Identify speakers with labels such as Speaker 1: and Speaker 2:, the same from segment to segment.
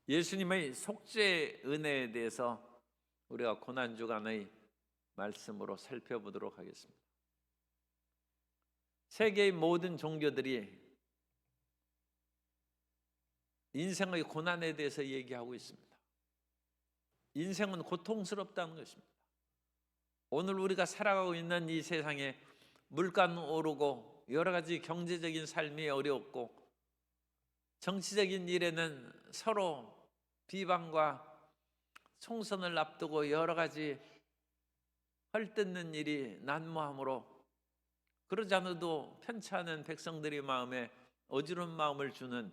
Speaker 1: 예수님의 속죄 은혜에 대해서 우리가 고난주간의 말씀으로 살펴보도록 하겠습니다. 세계의 모든 종교들이 인생의 고난에 대해서 얘기하고 있습니다. 인생은 고통스럽다는 것입니다. 오늘 우리가 살아가고 있는 이 세상에 물가는 오르고 여러 가지 경제적인 삶이 어렵고 정치적인 일에는 서로 비방과 총선을 앞두고 여러 가지 헐뜯는 일이 난무하므로 그러지 않아도 편치 않은 백성들의 마음에 어지러운 마음을 주는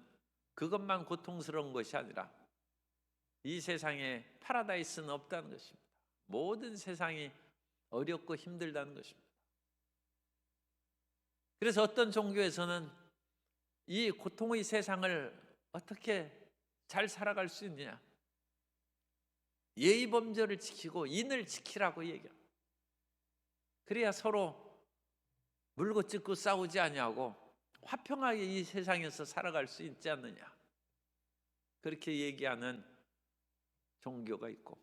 Speaker 1: 그것만 고통스러운 것이 아니라 이 세상에 파라다이스는 없다는 것입니다. 모든 세상이 어렵고 힘들다는 것입니다. 그래서 어떤 종교에서는 이 고통의 세상을 어떻게 잘 살아갈 수 있느냐, 예의 범절을 지키고 인을 지키라고 얘기합니다. 그래야 서로 물고 찢고 싸우지 아니하고 화평하게 이 세상에서 살아갈 수 있지 않느냐, 그렇게 얘기하는 종교가 있고,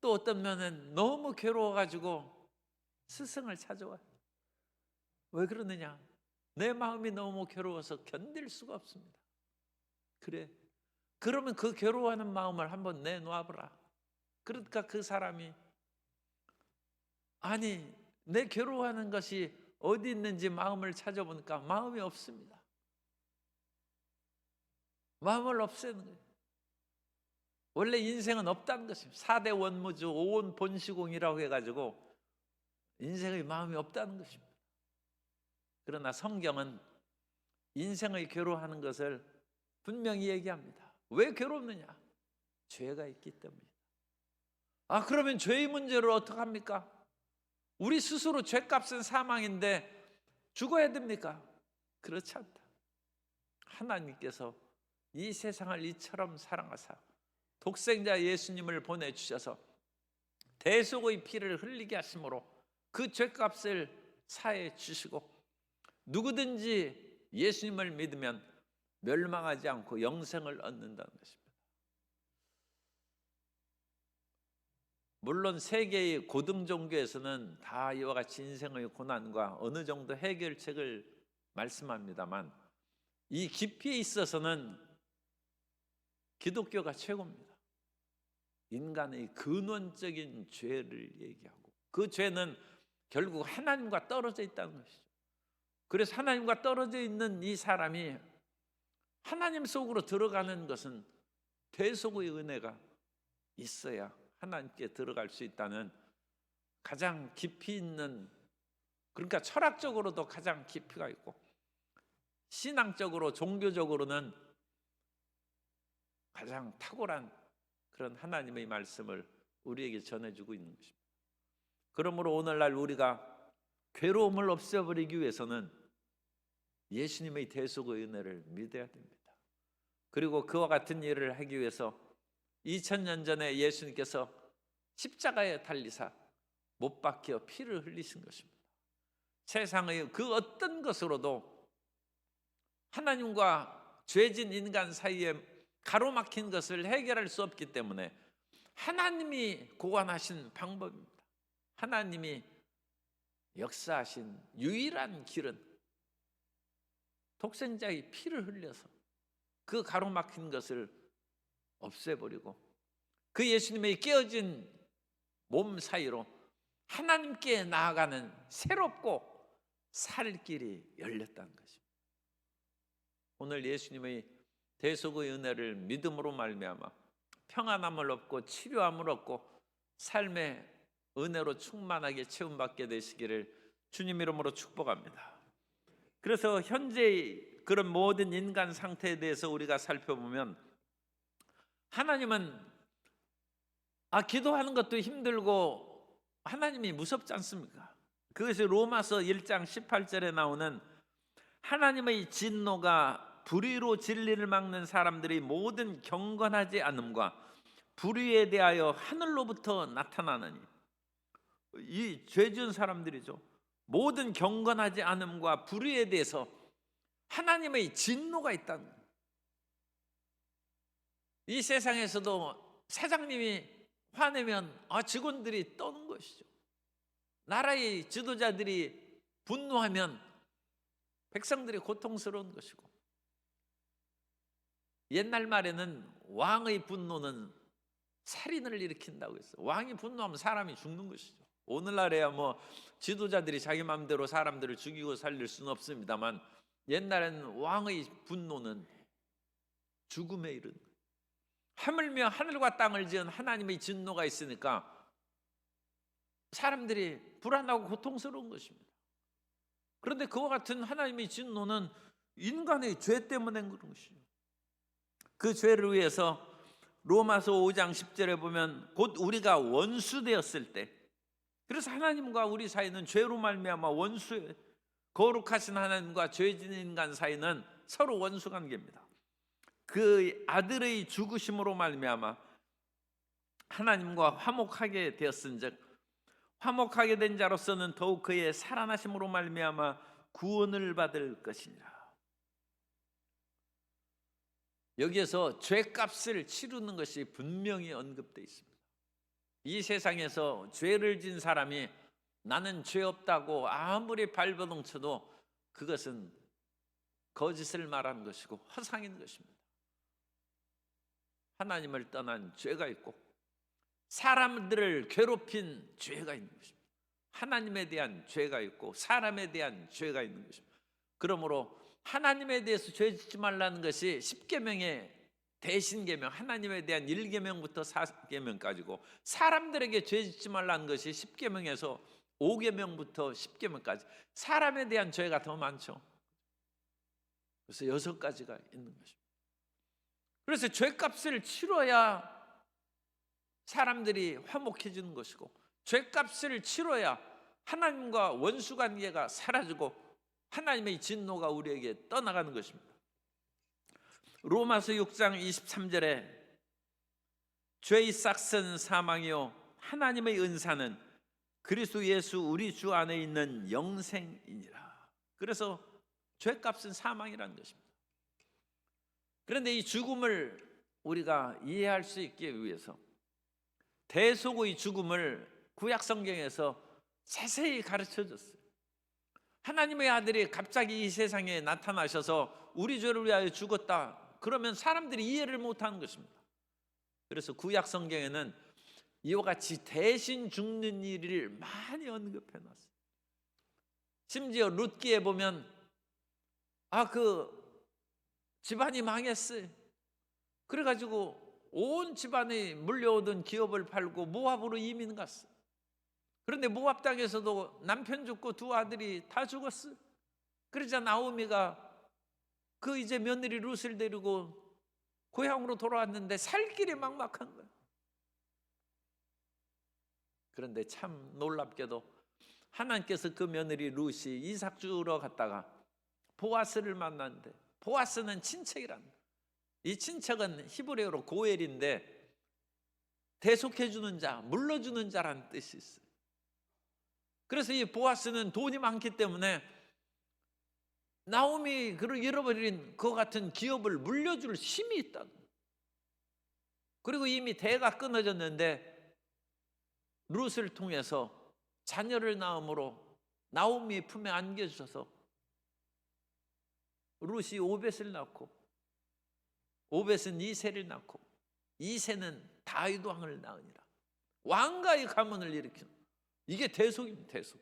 Speaker 1: 또 어떤 면은 너무 괴로워가지고 스승을 찾아와요. 왜 그러느냐? 내 마음이 너무 괴로워서 견딜 수가 없습니다. 그래, 그러면 그 괴로워하는 마음을 한번 내놓아보라. 그러니까 그 사람이 아니 내 괴로워하는 것이 어디 있는지 마음을 찾아보니까 마음이 없습니다. 마음을 없애는 거예요. 원래 인생은 없다는 것입니다. 4대 원무주 5원 본시공이라고 해가지고 인생의 마음이 없다는 것입니다. 그러나 성경은 인생의 괴로워하는 것을 분명히 얘기합니다. 왜 괴롭느냐? 죄가 있기 때문이다. 그러면 죄의 문제를 어떡합니까? 우리 스스로 죄값은 사망인데 죽어야 됩니까? 그렇지 않다. 하나님께서 이 세상을 이처럼 사랑하사 독생자 예수님을 보내주셔서 대속의 피를 흘리게 하심으로 그 죄값을 사해 주시고 누구든지 예수님을 믿으면 멸망하지 않고 영생을 얻는다는 것입니다. 물론 세계의 고등 종교에서는 다 이와 같이 인생의 고난과 어느 정도 해결책을 말씀합니다만 이 깊이에 있어서는 기독교가 최고입니다. 인간의 근원적인 죄를 얘기하고 그 죄는 결국 하나님과 떨어져 있다는 것이죠. 그래서 하나님과 떨어져 있는 이 사람이 하나님 속으로 들어가는 것은 대속의 은혜가 있어야 하나님께 들어갈 수 있다는 가장 깊이 있는, 그러니까 철학적으로도 가장 깊이가 있고 신앙적으로 종교적으로는 가장 탁월한 그런 하나님의 말씀을 우리에게 전해주고 있는 것입니다. 그러므로 오늘날 우리가 괴로움을 없애버리기 위해서는 예수님의 대속의 은혜를 믿어야 됩니다. 그리고 그와 같은 일을 하기 위해서 2000년 전에 예수님께서 십자가에 달리사 못 박혀 피를 흘리신 것입니다. 세상의 그 어떤 것으로도 하나님과 죄진 인간 사이에 가로막힌 것을 해결할 수 없기 때문에 하나님이 고안하신 방법입니다. 하나님이 역사하신 유일한 길은 독생자의 피를 흘려서 그 가로막힌 것을 없애버리고 그 예수님의 깨어진 몸 사이로 하나님께 나아가는 새롭고 살 길이 열렸다는 것입니다. 오늘 예수님의 대속의 은혜를 믿음으로 말미암아 평안함을 얻고 치료함을 얻고 삶의 은혜로 충만하게 채움받게 되시기를 주님 이름으로 축복합니다. 그래서 현재의 그런 모든 인간 상태에 대해서 우리가 살펴보면 하나님은 기도하는 것도 힘들고 하나님이 무섭지 않습니까? 그것이 로마서 1장 18절에 나오는 하나님의 진노가 불의로 진리를 막는 사람들의 모든 경건하지 않음과 불의에 대하여 하늘로부터 나타나느니, 이 죄 지은 사람들이죠. 모든 경건하지 않음과 불의에 대해서 하나님의 진노가 있다는 거예요. 이 세상에서도 사장님이 화내면 직원들이 떠는 것이죠. 나라의 지도자들이 분노하면 백성들이 고통스러운 것이고, 옛날 말에는 왕의 분노는 살인을 일으킨다고 했어요. 왕이 분노하면 사람이 죽는 것이죠. 오늘날에야 지도자들이 자기 마음대로 사람들을 죽이고 살릴 수는 없습니다만, 옛날에는 왕의 분노는 죽음에 이르는 거예요. 하물며 하늘과 땅을 지은 하나님의 진노가 있으니까 사람들이 불안하고 고통스러운 것입니다. 그런데 그와 같은 하나님의 진노는 인간의 죄 때문에 그런 것이죠. 그 죄를 위해서 로마서 5장 10절에 보면 곧 우리가 원수 되었을 때, 그래서 하나님과 우리 사이는 죄로 말미암아 원수예요. 거룩하신 하나님과 죄진 인간 사이는 서로 원수 관계입니다. 그 아들의 죽으심으로 말미암아 하나님과 화목하게 되었은즉, 화목하게 된 자로서는 더욱 그의 살아나심으로 말미암아 구원을 받을 것이니라. 여기에서 죄값을 치르는 것이 분명히 언급되어 있습니다. 이 세상에서 죄를 진 사람이 나는 죄 없다고 아무리 발버둥 쳐도 그것은 거짓을 말하는 것이고 허상인 것입니다. 하나님을 떠난 죄가 있고 사람들을 괴롭힌 죄가 있는 것입니다. 하나님에 대한 죄가 있고 사람에 대한 죄가 있는 것입니다. 그러므로 하나님에 대해서 죄 짓지 말라는 것이 10계명의 대신계명, 하나님에 대한 1계명부터 4계명까지고, 사람들에게 죄 짓지 말라는 것이 10계명에서 5계명부터 10계명까지, 사람에 대한 죄가 더 많죠. 그래서 6가지가 있는 것입니다. 그래서 죄값을 치러야 사람들이 화목해지는 것이고, 죄값을 치러야 하나님과 원수관계가 사라지고 하나님의 진노가 우리에게 떠나가는 것입니다. 로마서 6장 23절에 죄의 싹은 사망이요 하나님의 은사는 그리스도 예수 우리 주 안에 있는 영생이니라. 그래서 죄값은 사망이라는 것입니다. 그런데 이 죽음을 우리가 이해할 수 있기 위해서 대속의 죽음을 구약 성경에서 자세히 가르쳐 줬어요. 하나님의 아들이 갑자기 이 세상에 나타나셔서 우리 죄를 위하여 죽었다 그러면 사람들이 이해를 못하는 것입니다. 그래서 구약 성경에는 이와 같이 대신 죽는 일을 많이 언급해 놨어요. 심지어 룻기에 보면 그 집안이 망했어요. 그래가지고 온 집안이 물려오던 기업을 팔고 모압으로 이민 갔어요. 그런데 모압 땅에서도 남편 죽고 두 아들이 다 죽었어요. 그러자 나오미가 그 이제 며느리 룻을 데리고 고향으로 돌아왔는데 살 길이 막막한 거예요. 그런데 참 놀랍게도 하나님께서 그 며느리 룻이 이삭 주러 갔다가 보아스를 만났는데, 보아스는 친척이란다. 이 친척은 히브리어로 고엘인데 대속해주는 자, 물러주는 자라는 뜻이 있어요. 그래서 이 보아스는 돈이 많기 때문에 나오미 그를 잃어버린 그 같은 기업을 물려줄 힘이 있다. 그리고 이미 대가 끊어졌는데 룻을 통해서 자녀를 낳음으로 나오미 품에 안겨주셔서 룻이 오벳을 낳고 오벳은 이새를 낳고 이새는 다윗 왕을 낳으니라. 왕가의 가문을 일으키는, 이게 대속입니다. 대속.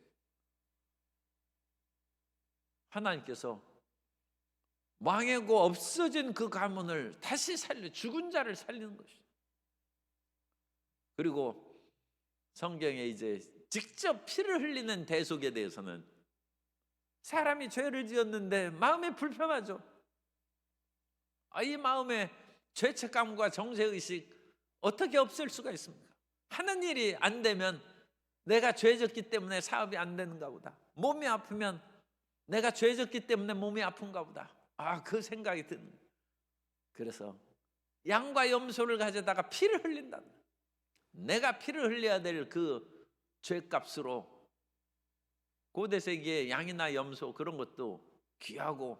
Speaker 1: 하나님께서 망하고 없어진 그 가문을 다시 살려, 죽은 자를 살리는 것이죠. 그리고 성경에 이제 직접 피를 흘리는 대속에 대해서는 사람이 죄를 지었는데 마음이 불편하죠. 이 마음에 죄책감과 정죄의식 어떻게 없앨 수가 있습니까? 하는 일이 안 되면 내가 죄졌기 때문에 사업이 안 되는가 보다. 몸이 아프면 내가 죄졌기 때문에 몸이 아픈가 보다. 그 생각이 드는 거예요. 그래서 양과 염소를 가져다가 피를 흘린다. 내가 피를 흘려야 될 그 죄값으로 고대세기에 양이나 염소 그런 것도 귀하고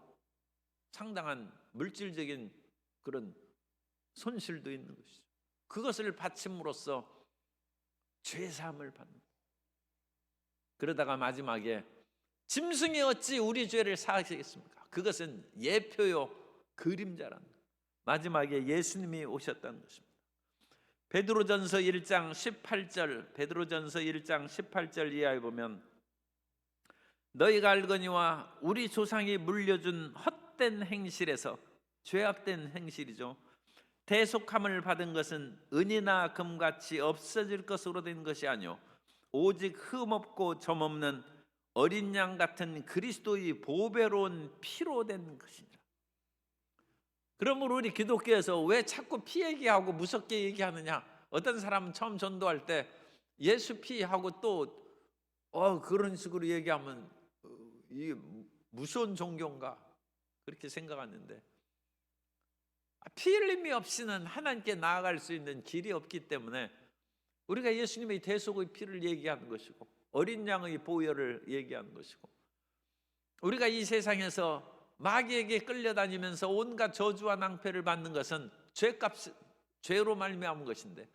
Speaker 1: 상당한 물질적인 그런 손실도 있는 것이죠. 그것을 바침으로써 죄사함을 받는 거예요. 그러다가 마지막에 짐승이 어찌 우리 죄를 사하시겠습니까? 그것은 예표요 그림자라는 거예요. 마지막에 예수님이 오셨다는 것입니다. 베드로전서 1장 18절 이하에 보면 너희가 알거니와 우리 조상이 물려준 헛된 행실에서, 죄악된 행실이죠, 대속함을 받은 것은 은이나 금같이 없어질 것으로 된 것이 아니요 오직 흠없고 점없는 어린 양 같은 그리스도의 보배로운 피로 된 것이니라. 그러므로 우리 기독교에서 왜 자꾸 피 얘기하고 무섭게 얘기하느냐? 어떤 사람은 처음 전도할 때 예수 피하고 또 그런 식으로 얘기하면 이게 무서운 종교인가 그렇게 생각하는데, 피 흘림이 없이는 하나님께 나아갈 수 있는 길이 없기 때문에 우리가 예수님의 대속의 피를 얘기하는 것이고 어린 양의 보혈을 얘기하는 것이고, 우리가 이 세상에서 마귀에게 끌려다니면서 온갖 저주와 낭패를 받는 것은 죄로 말미암은 것인데,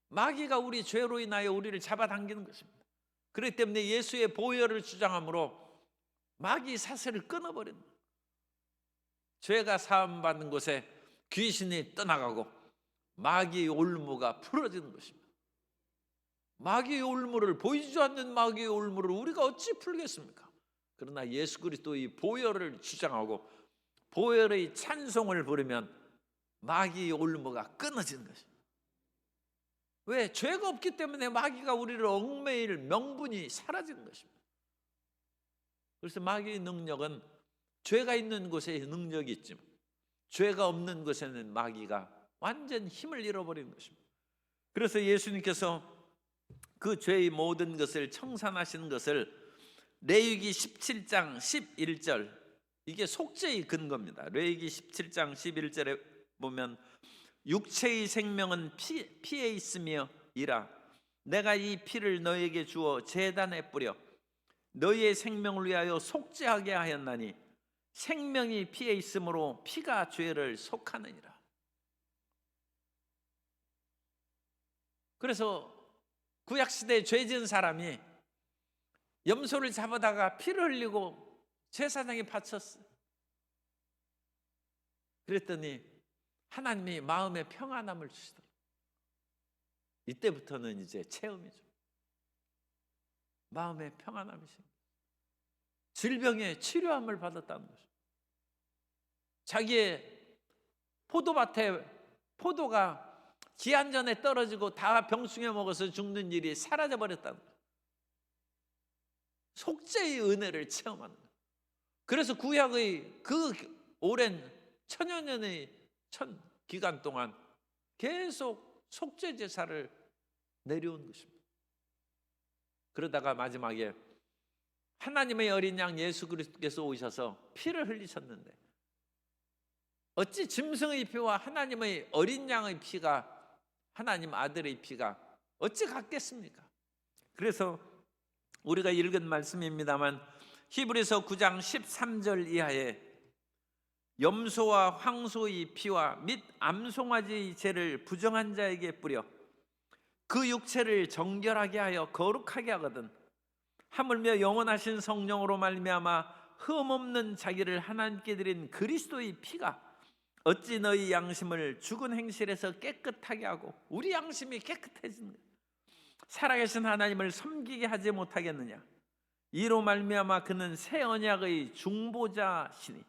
Speaker 1: 마귀가 우리 죄로 인하여 우리를 잡아당기는 것입니다. 그렇기 때문에 예수의 보혈을 주장함으로 마귀 사슬을 끊어버리는 거예요. 죄가 사함받는 곳에 귀신이 떠나가고 마귀의 올무가 풀어지는 것입니다. 마귀의 올무를, 보이지 않는 마귀의 올무를 우리가 어찌 풀겠습니까? 그러나 예수 그리스도의 보혈을 주장하고 보혈의 찬송을 부르면 마귀의 올무가 끊어지는 것입니다. 왜? 죄가 없기 때문에 마귀가 우리를 얽매일 명분이 사라지는 것입니다. 그래서 마귀의 능력은 죄가 있는 곳에 능력이 있지만 죄가 없는 곳에는 마귀가 완전 힘을 잃어버리는 것입니다. 그래서 예수님께서 그 죄의 모든 것을 청산하시는 것을 레위기 17장 11절, 이게 속죄의 근거입니다. 레위기 17장 11절에 보면 육체의 생명은 피에 있으며 이라 내가 이 피를 너에게 주어 제단에 뿌려 너희의 생명을 위하여 속죄하게 하였나니 생명이 피에 있으므로 피가 죄를 속하느니라. 그래서 구약시대에 죄 지은 사람이 염소를 잡아다가 피를 흘리고 제사장에 바쳤어요. 그랬더니 하나님이 마음의 평안함을 주시더라고요. 이때부터는 이제 체험이죠. 마음의 평안함이십니다. 질병의 치료함을 받았다는 것입니다. 자기의 포도밭에 포도가 기한 전에 떨어지고 다 병충해 먹어서 죽는 일이 사라져버렸다는 거예요. 속죄의 은혜를 체험하는 거예요. 그래서 구약의 그 오랜 천여 년의 기간 동안 계속 속죄 제사를 내려온 것입니다. 그러다가 마지막에 하나님의 어린 양 예수 그리스도께서 오셔서 피를 흘리셨는데 어찌 짐승의 피와 하나님의 어린 양의 피가, 하나님 아들의 피가 어찌 같겠습니까? 그래서 우리가 읽은 말씀입니다만 히브리서 9장 13절 이하에 염소와 황소의 피와 및 암송아지의 죄를 부정한 자에게 뿌려 그 육체를 정결하게 하여 거룩하게 하거든 하물며 영원하신 성령으로 말미암아 흠없는 자기를 하나님께 드린 그리스도의 피가 어찌 너희 양심을 죽은 행실에서 깨끗하게 하고, 우리 양심이 깨끗해지는 거예요. 살아계신 하나님을 섬기게 하지 못하겠느냐. 이로 말미암아 그는 새 언약의 중보자시니,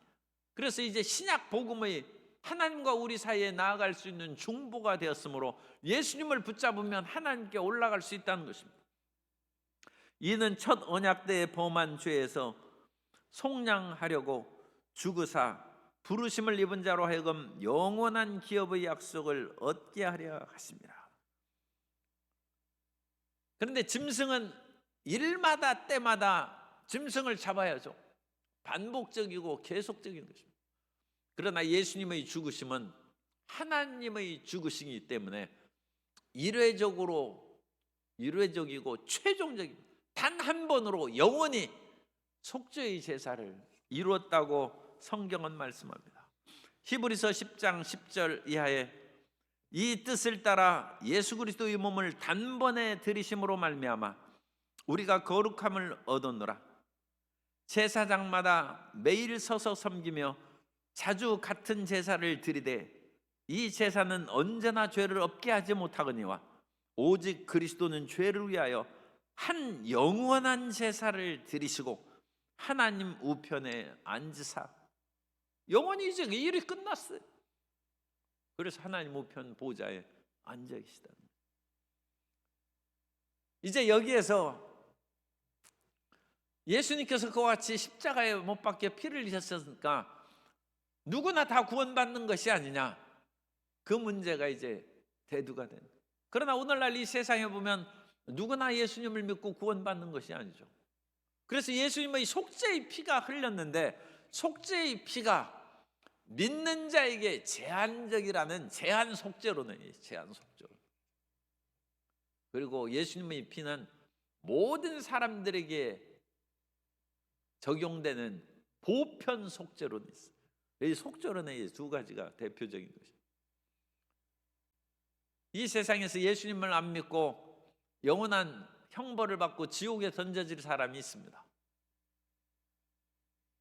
Speaker 1: 그래서 이제 신약 복음의 하나님과 우리 사이에 나아갈 수 있는 중보가 되었으므로 예수님을 붙잡으면 하나님께 올라갈 수 있다는 것입니다. 이는 첫 언약 때에 범한 죄에서 속량하려고 죽으사 부르심을 입은 자로 하여금 영원한 기업의 약속을 얻게 하려 하십니다. 그런데 짐승은 일마다 때마다 짐승을 잡아야죠. 반복적이고 계속적인 것입니다. 그러나 예수님의 죽으심은 하나님의 죽으심이기 때문에 일회적이고 최종적인 단 한 번으로 영원히 속죄의 제사를 이루었다고 성경은 말씀합니다. 히브리서 10장 10절 이하에 이 뜻을 따라 예수 그리스도의 몸을 단번에 들이심으로 말미암아 우리가 거룩함을 얻었노라. 제사장마다 매일 서서 섬기며 자주 같은 제사를 드리되 이 제사는 언제나 죄를 없게 하지 못하거니와 오직 그리스도는 죄를 위하여 한 영원한 제사를 드리시고 하나님 우편에 앉으사, 영원히 이제 이 일이 끝났어요. 그래서 하나님 우편 보좌에 앉아 계시다. 이제 여기에서 예수님께서 그와 같이 십자가에 못 박혀 피를 흘리셨으니까 누구나 다 구원받는 것이 아니냐, 그 문제가 이제 대두가 된. 그러나 오늘날 이 세상에 보면 누구나 예수님을 믿고 구원받는 것이 아니죠. 그래서 예수님의 속죄의 피가 흘렸는데 속죄의 피가 믿는 자에게 제한적이라는 제한 속죄로는 제한 속죄로. 그리고 예수님의 피는 모든 사람들에게 적용되는 보편 속죄론이 있어요. 이 속죄론의 두 가지가 대표적인 것이죠. 이 세상에서 예수님을 안 믿고 영원한 형벌을 받고 지옥에 던져질 사람이 있습니다.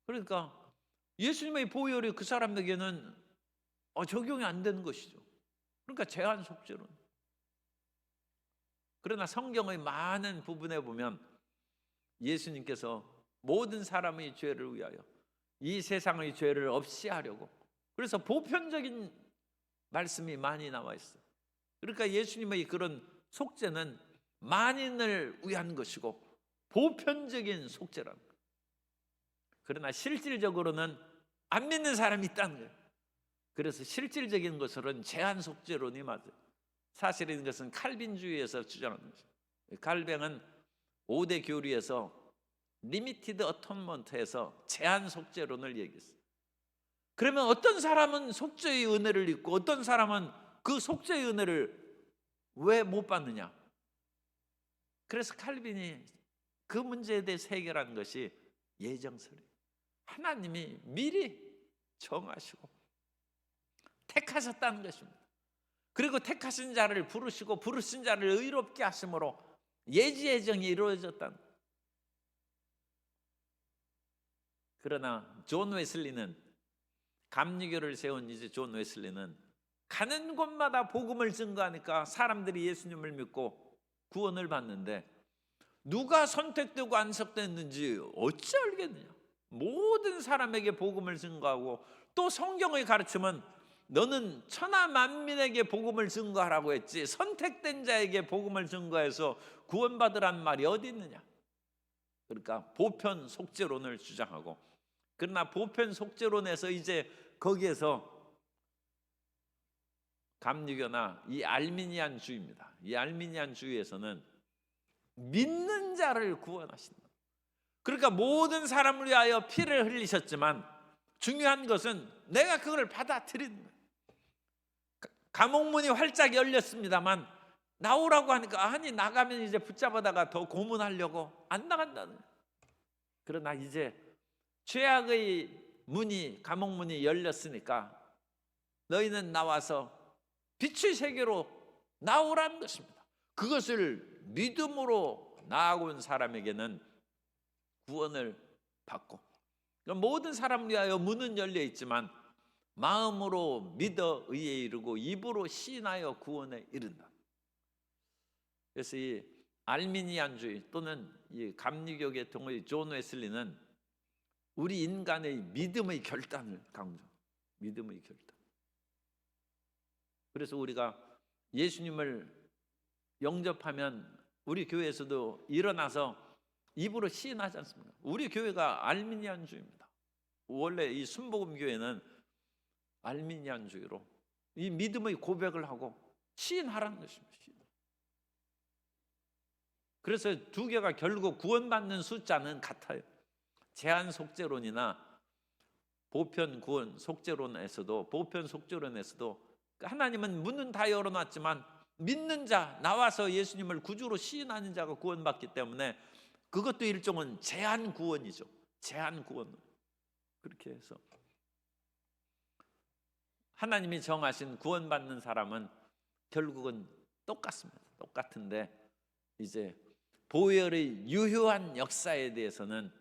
Speaker 1: 그러니까 예수님의 보혈이 그 사람에게는 적용이 안 되는 것이죠. 그러니까 제한 속죄론. 그러나 성경의 많은 부분에 보면 예수님께서 모든 사람의 죄를 위하여 이 세상의 죄를 없이 하려고, 그래서 보편적인 말씀이 많이 나와 있어요. 그러니까 예수님의 그런 속죄는 만인을 위한 것이고 보편적인 속죄라는 거예요. 그러나 실질적으로는 안 믿는 사람이 있다는 거예요. 그래서 실질적인 것으로는 제한 속죄론이 맞아요. 사실인 것은 칼빈주의에서 주장하는 것이죠. 칼뱅은 5대 교리에서 리미티드 어톤먼트에서 제한 속죄론을 얘기했어요. 그러면 어떤 사람은 속죄의 은혜를 입고 어떤 사람은 그 속죄의 은혜를 왜 못 받느냐? 그래서 칼빈이 그 문제에 대해서 해결한 것이 예정설이에요. 하나님이 미리 정하시고 택하셨다는 것입니다. 그리고 택하신 자를 부르시고 부르신 자를 의롭게 하심으로 예지 예정이 이루어졌다는 거예요. 그러나 존 웨슬리는, 감리교를 세운 이제 존 웨슬리는 가는 곳마다 복음을 증거하니까 사람들이 예수님을 믿고 구원을 받는데 누가 선택되고 안석됐는지 어찌 알겠느냐? 모든 사람에게 복음을 증거하고 또 성경의 가르침은 너는 천하 만민에게 복음을 증거하라고 했지 선택된 자에게 복음을 증거해서 구원받으란 말이 어디 있느냐? 그러니까 보편 속죄론을 주장하고, 그러나 보편 속죄론에서 이제 거기에서 감리교나 이 알미니안주의입니다. 이 알미니안주의에서는 믿는 자를 구원하신다. 그러니까 모든 사람을 위하여 피를 흘리셨지만 중요한 것은 내가 그걸 받아들이는 거예요. 감옥문이 활짝 열렸습니다만 나오라고 하니까 아니 나가면 이제 붙잡아다가 더 고문하려고 안 나간다는 거예요. 그러나 이제 죄악의 문이, 감옥문이 열렸으니까 너희는 나와서 빛의 세계로 나오라는 것입니다. 그것을 믿음으로 나아온 사람에게는 구원을 받고, 모든 사람을 위하여 문은 열려 있지만 마음으로 믿어 의에 이르고 입으로 시인하여 구원에 이른다. 그래서 이 알미니안주의 또는 이 감리교 계통의 존 웨슬리는 우리 인간의 믿음의 결단을 강조, 믿음의 결단. 그래서 우리가 예수님을 영접하면 우리 교회에서도 일어나서 입으로 시인하지 않습니까? 우리 교회가 알미니안주의입니다. 원래 이 순복음교회는 알미니안주의로 이 믿음의 고백을 하고 시인하라는 것입니다. 그래서 두 개가 결국 구원받는 숫자는 같아요. 제한 속죄론이나 보편 구원 속죄론에서도, 보편 속죄론에서도 하나님은 문은 다 열어놨지만 믿는 자, 나와서 예수님을 구주로 시인하는 자가 구원받기 때문에 그것도 일종은 제한 구원이죠. 제한 구원. 그렇게 해서 하나님이 정하신 구원받는 사람은 결국은 똑같습니다. 똑같은데 이제 보혈의 유효한 역사에 대해서는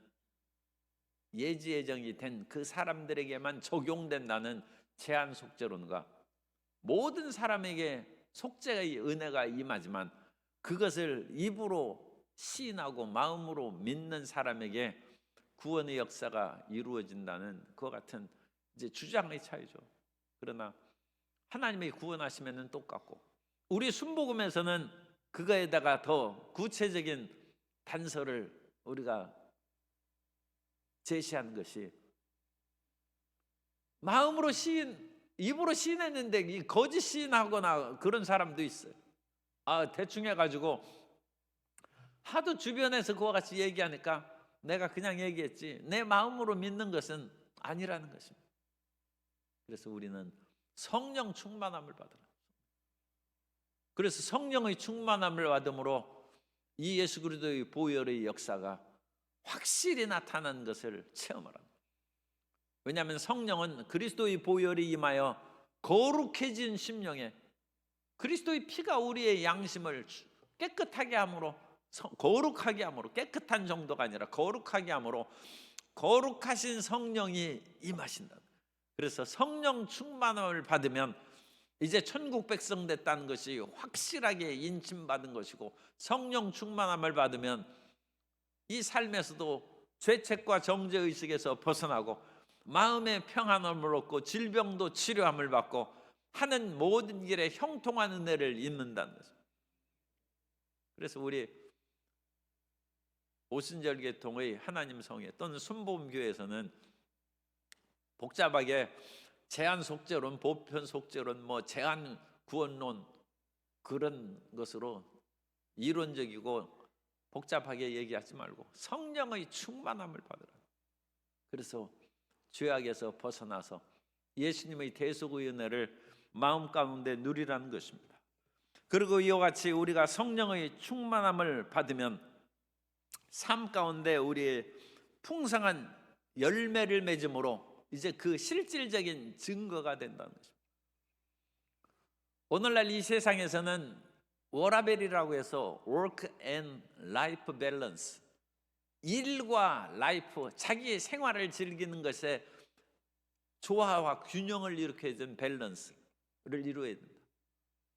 Speaker 1: 예지예정이 된 그 사람들에게만 적용된다는 제한 속죄론과 모든 사람에게 속죄의 은혜가 임하지만 그것을 입으로 시인하고 마음으로 믿는 사람에게 구원의 역사가 이루어진다는 그와 같은 이제 주장의 차이죠. 그러나 하나님이 구원하시면은 똑같고, 우리 순복음에서는 그거에다가 더 구체적인 단서를 우리가 제시한 것이, 마음으로 시인, 입으로 시인했는데 이 거짓 시인하거나 그런 사람도 있어요. 대충 해가지고 하도 주변에서 그와 같이 얘기하니까 내가 그냥 얘기했지 내 마음으로 믿는 것은 아니라는 것입니다. 그래서 우리는 성령 충만함을 받으라. 그래서 성령의 충만함을 받음으로 이 예수 그리스도의 보혈의 역사가 확실히 나타나는 것을 체험하라. 왜냐하면 성령은 그리스도의 보혈이 임하여 거룩해진 심령에, 그리스도의 피가 우리의 양심을 깨끗하게 함으로, 거룩하게 함으로, 깨끗한 정도가 아니라 거룩하게 함으로 거룩하신 성령이 임하신다. 그래서 성령 충만함을 받으면 이제 천국 백성 됐다는 것이 확실하게 인침받은 것이고, 성령 충만함을 받으면 이 삶에서도 죄책과 정죄의식에서 벗어나고 마음의 평안함을 얻고 질병도 치료함을 받고 하는 모든 길에 형통한 은혜를 입는다는 거죠. 그래서 우리 오순절계통의 하나님 성회 또는 순복음교회에서는 복잡하게 제한 속죄론, 보편 속죄론, 제한 구원론 그런 것으로 이론적이고 복잡하게 얘기하지 말고 성령의 충만함을 받으라. 그래서 죄악에서 벗어나서 예수님의 대속의 은혜를 마음 가운데 누리라는 것입니다. 그리고 이와 같이 우리가 성령의 충만함을 받으면 삶 가운데 우리의 풍성한 열매를 맺음으로 이제 그 실질적인 증거가 된다는 것입니다. 오늘날 이 세상에서는 워라벨이라고 해서 work and life balance, 일과 라이프, 자기 생활을 즐기는 것에 조화와 균형을 일으켜준 밸런스를 이루어야 된다.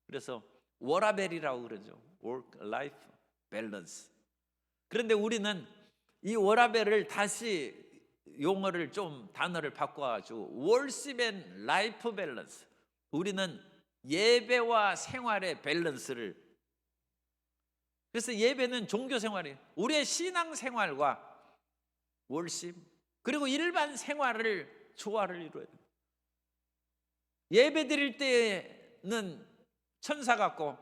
Speaker 1: 그래서 워라벨이라고 그러죠. work, life, balance. 그런데 우리는 이 워라벨을 다시 용어를 좀 단어를 바꿔가지고 worship and life balance, 우리는 예배와 생활의 밸런스를, 그래서 예배는 종교 생활이에요. 우리의 신앙 생활과 월십 그리고 일반 생활을 조화를 이루어야 돼요. 예배 드릴 때는 천사 같고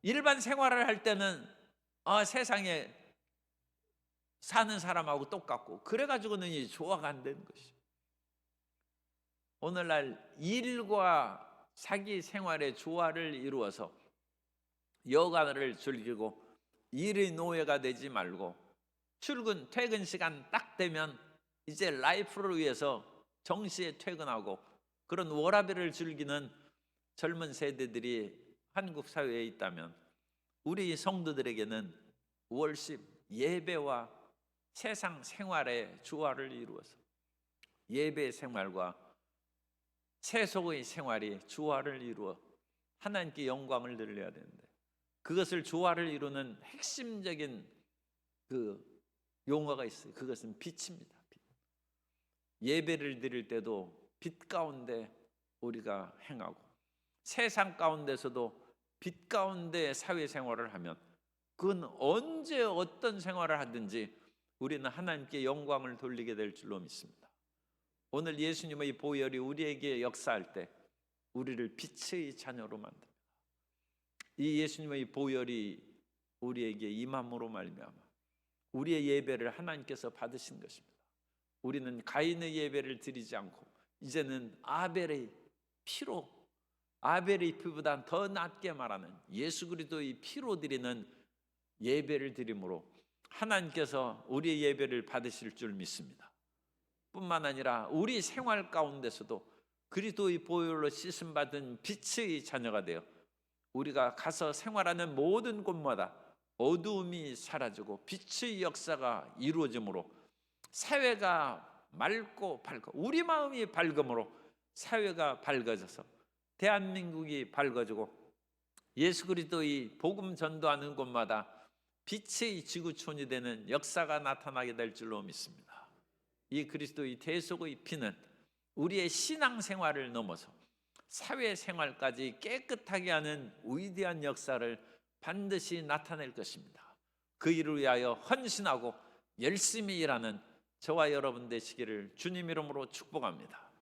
Speaker 1: 일반 생활을 할 때는 세상에 사는 사람하고 똑같고, 그래가지고는 이 조화가 안 되는 것이죠. 오늘날 일과 자기 생활의 조화를 이루어서 여가를 즐기고 일의 노예가 되지 말고 출근, 퇴근 시간 딱 되면 이제 라이프를 위해서 정시에 퇴근하고 그런 워라밸을 즐기는 젊은 세대들이 한국 사회에 있다면, 우리 성도들에게는 월십, 예배와 세상 생활의 조화를 이루어서 예배 생활과 세속의 생활이 조화를 이루어 하나님께 영광을 돌려야 되는데, 그것을 조화를 이루는 핵심적인 그 용어가 있어요. 그것은 빛입니다. 빛. 예배를 드릴 때도 빛 가운데 우리가 행하고 세상 가운데서도 빛 가운데 사회생활을 하면 그건 언제 어떤 생활을 하든지 우리는 하나님께 영광을 돌리게 될 줄로 믿습니다. 오늘 예수님의 보혈이 우리에게 역사할 때 우리를 빛의 자녀로 만듭니다. 이 예수님의 보혈이 우리에게 임함으로 말미암아 우리의 예배를 하나님께서 받으신 것입니다. 우리는 가인의 예배를 드리지 않고 이제는 아벨의 피로, 아벨의 피보다 더 낫게 말하는 예수 그리스도의 피로 드리는 예배를 드림으로 하나님께서 우리의 예배를 받으실 줄 믿습니다. 뿐만 아니라 우리 생활 가운데서도 그리스도의 보혈로 씻음 받은 빛의 자녀가 되어 우리가 가서 생활하는 모든 곳마다 어두움이 사라지고 빛의 역사가 이루어지므로 사회가 맑고 밝고, 우리 마음이 밝음으로 사회가 밝아져서 대한민국이 밝아지고 예수 그리스도의 복음 전도하는 곳마다 빛의 지구촌이 되는 역사가 나타나게 될 줄로 믿습니다. 이 그리스도의 대속의 피는 우리의 신앙생활을 넘어서 사회생활까지 깨끗하게 하는 위대한 역사를 반드시 나타낼 것입니다. 그 일을 위하여 헌신하고 열심히 일하는 저와 여러분 되시기를 주님 이름으로 축복합니다.